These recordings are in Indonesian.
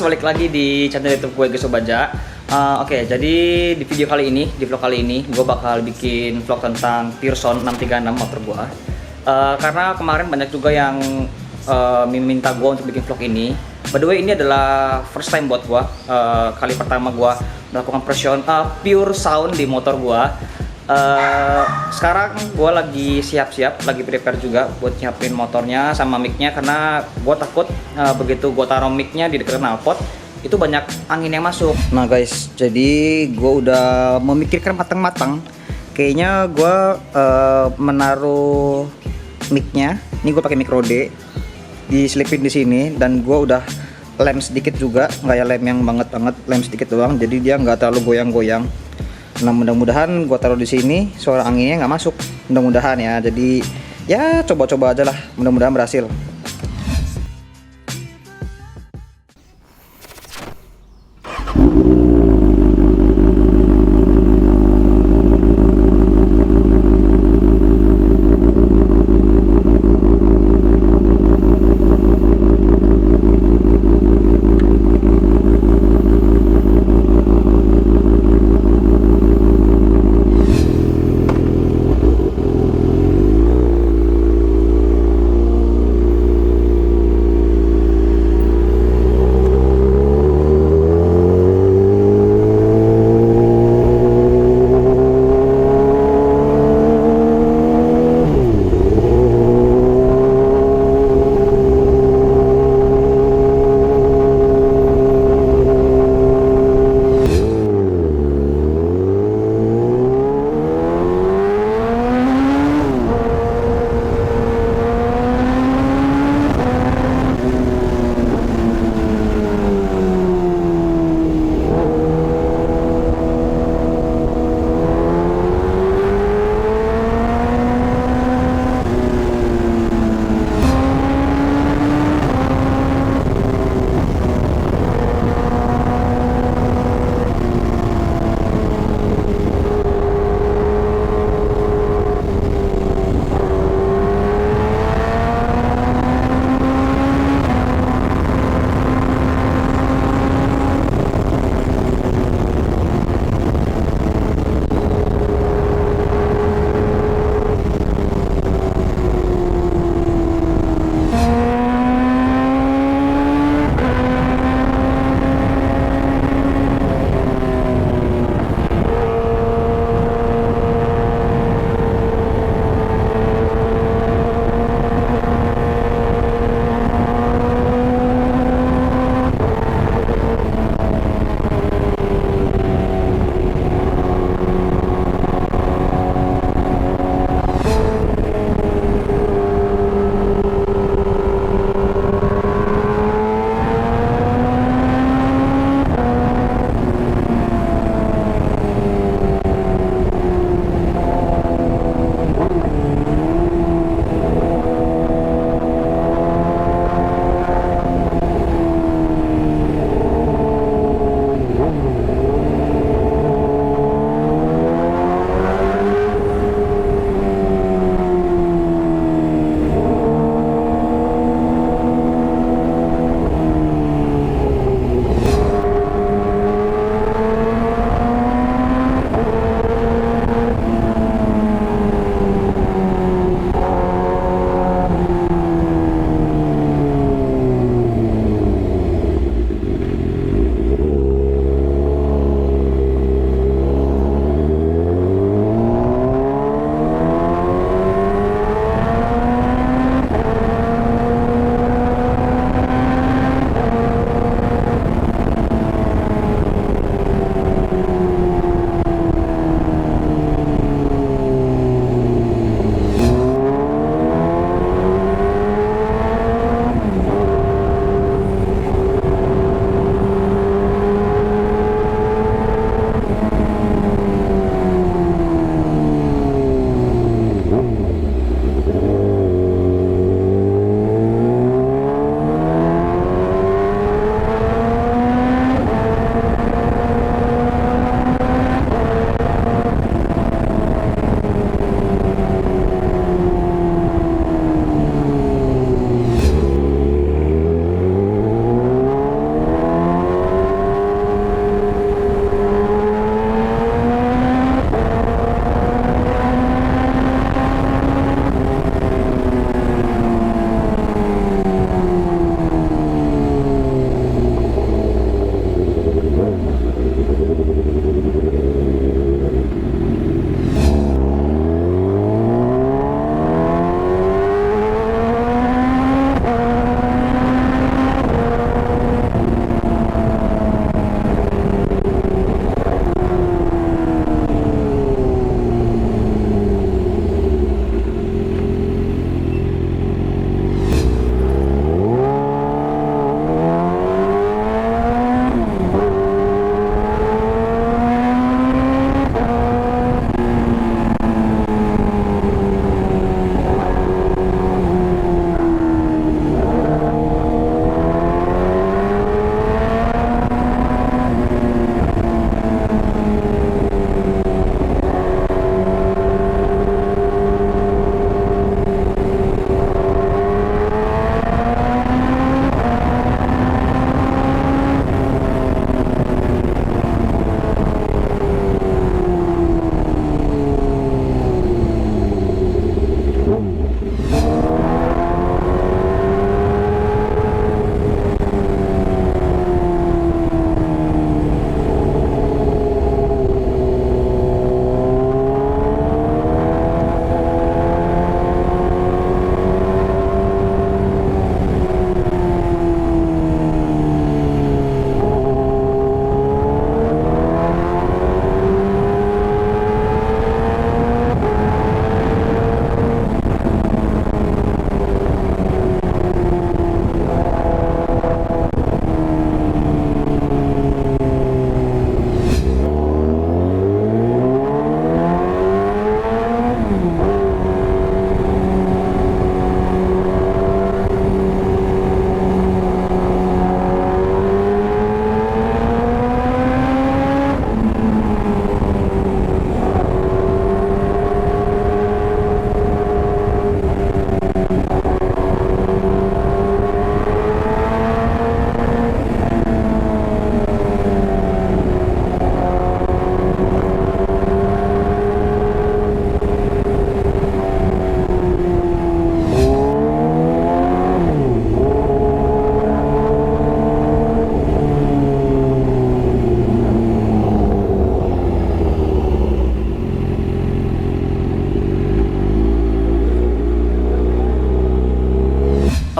balik lagi di channel YouTube gue Geso Baja. Oke, jadi di video kali ini, di vlog kali ini, gue bakal bikin vlog tentang Pearson 636 motor gue. Karena kemarin banyak juga yang minta gue untuk bikin vlog ini. By the way, ini adalah first time buat gue. Kali pertama gue melakukan pure sound di motor gue. Sekarang gue lagi siap-siap, lagi prepare juga buat nyiapin motornya sama micnya, karena gue takut begitu gue taruh micnya di dekat knalpot itu banyak angin yang masuk. Nah guys, jadi gue udah memikirkan matang-matang. Kayaknya gue menaruh micnya, ini gue pakai micro D, diselipin di sini, dan gue udah lem sedikit juga, nggak ya lem yang banget, lem sedikit doang, jadi dia nggak terlalu goyang-goyang. Nah mudah-mudahan gue taruh di sini suara anginnya nggak masuk, mudah-mudahan ya. Jadi ya coba-coba aja lah, mudah-mudahan berhasil.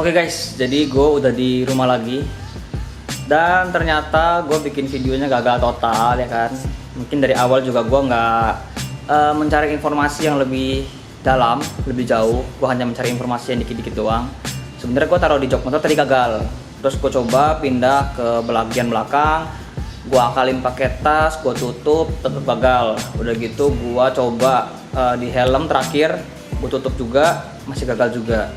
Oke guys, jadi gue udah di rumah lagi. Dan ternyata gue bikin videonya gagal total ya kan. Mungkin dari awal juga gue nggak mencari informasi yang lebih dalam, lebih jauh. Gue hanya mencari informasi yang dikit-dikit doang. Sebenarnya gue taruh di jok motor tadi gagal. Terus gue coba pindah ke bagian belakang. Gue akalin pakai tas, gue tutup, tetap gagal. Udah gitu gue coba di helm terakhir, gue tutup juga, masih gagal juga.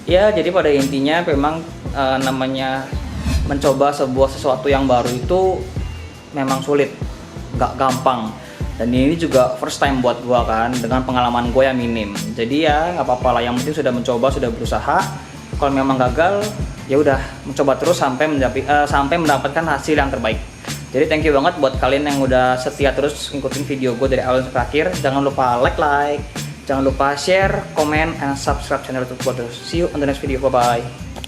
Ya, jadi pada intinya memang namanya mencoba sesuatu yang baru itu memang sulit, nggak gampang. Dan ini juga first time buat gua kan, dengan pengalaman gue yang minim. Jadi ya nggak apa-apa lah, yang penting sudah mencoba, sudah berusaha. Kalau memang gagal, ya udah mencoba terus sampai mendapatkan hasil yang terbaik. Jadi thank you banget buat kalian yang udah setia terus ngikutin video gue dari awal sampai akhir. Jangan lupa like. Jangan lupa share, comment, and subscribe channel YouTube gue terus. See you on the next video. Bye-bye.